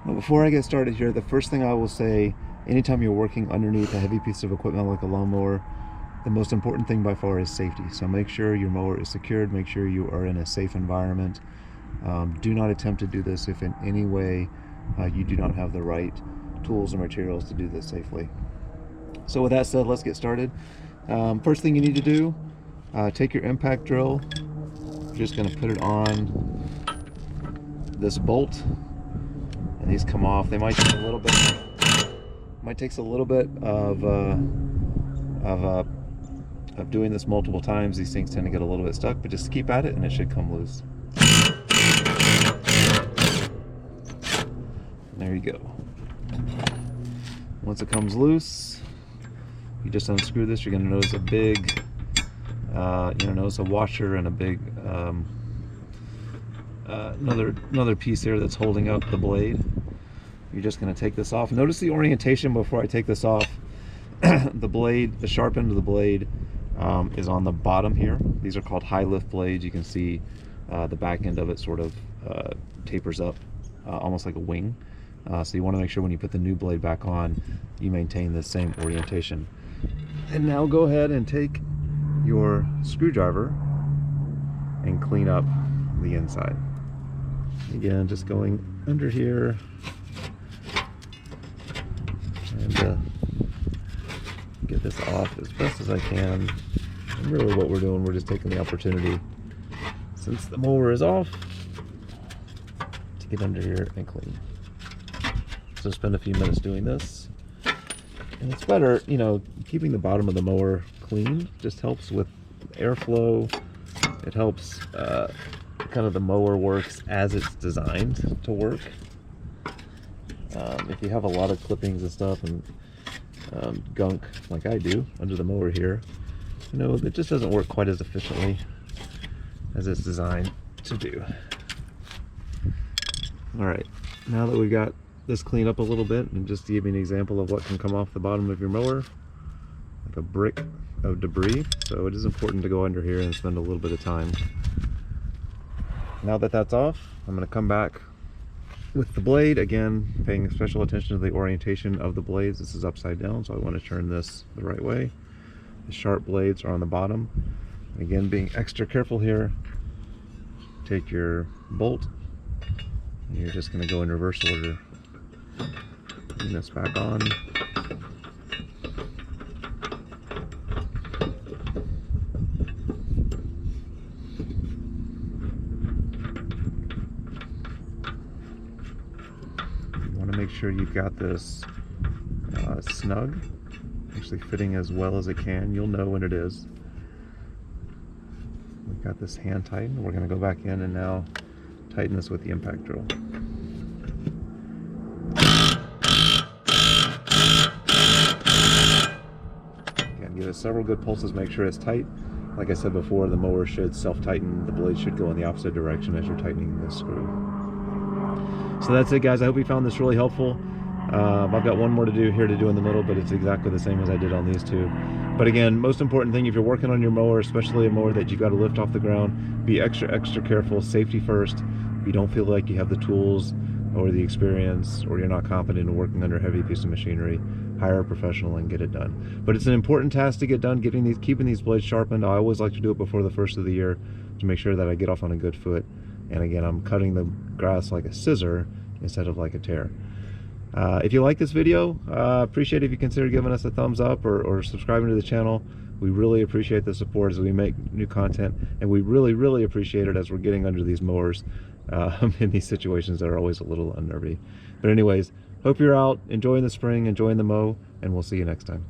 But before I get started here, the first thing I will say, anytime you're working underneath a heavy piece of equipment like a lawnmower, the most important thing by far is safety. So make sure your mower is secured, make sure you are in a safe environment. Do not attempt to do this if in any way you do not have the right tools and materials to do this safely. So with that said, let's get started. First thing you need to do, take your impact drill. You're just going to put it on this bolt, and these come off. They might take a little bit. Might take a little bit of doing this multiple times. These things tend to get a little bit stuck, but just keep at it, and it should come loose. There you go. Once it comes loose, you just unscrew this. You're going to notice a big, you're going to notice a washer and a big, another piece here that's holding up the blade. You're just going to take this off. Notice the orientation before I take this off. The blade, the sharp end of the blade is on the bottom here. These are called high lift blades. You can see the back end of it sort of tapers up almost like a wing. So you want to make sure when you put the new blade back on, you maintain the same orientation. And now go ahead and take your screwdriver and clean up the inside. Again, just going under here and get this off as best as I can. And really what we're doing, we're just taking the opportunity, since the mower is off, to get under here and clean. So spend a few minutes doing this. And it's better, you know, keeping the bottom of the mower clean just helps with airflow. It helps kind of the mower works as it's designed to work. If you have a lot of clippings and stuff and gunk like I do under the mower here, you know, it just doesn't work quite as efficiently as it's designed to do. All right, now that we've got this cleaned up a little bit, and just to give you an example of what can come off the bottom of your mower, like a brick of debris. So it is important to go under here and spend a little bit of time. Now that that's off, I'm going to come back with the blade, again paying special attention to the orientation of the blades. This is upside down, so I want to turn this the right way. The sharp blades are on the bottom. Again, being extra careful here, take your bolt, and you're just going to go in reverse order. Putting this back on. You want to make sure you've got this snug, actually fitting as well as it can. You'll know when it is. We've got this hand tightened. We're going to go back in and now tighten this with the impact drill. Give it several good pulses, make sure it's tight. Like I said before, the mower should self-tighten. The blade should go in the opposite direction as you're tightening the screw. So that's it, guys. I hope you found this really helpful. I've got one more to do here to do in the middle, but it's exactly the same as I did on these two. But again, most important thing, if you're working on your mower, especially a mower that you've got to lift off the ground, be extra careful. Safety first. If you don't feel like you have the tools or the experience, or you're not confident in working under a heavy piece of machinery, hire a professional and get it done. But it's an important task to get done, keeping these blades sharpened. I always like to do it before the first of the year to make sure that I get off on a good foot. And again, I'm cutting the grass like a scissor instead of like a tear. If you like this video, appreciate it if you consider giving us a thumbs up or subscribing to the channel. We really appreciate the support as we make new content, and we really appreciate it as we're getting under these mowers in these situations that are always a little unnerving. But anyways, hope you're out enjoying the spring, enjoying the mow, and we'll see you next time.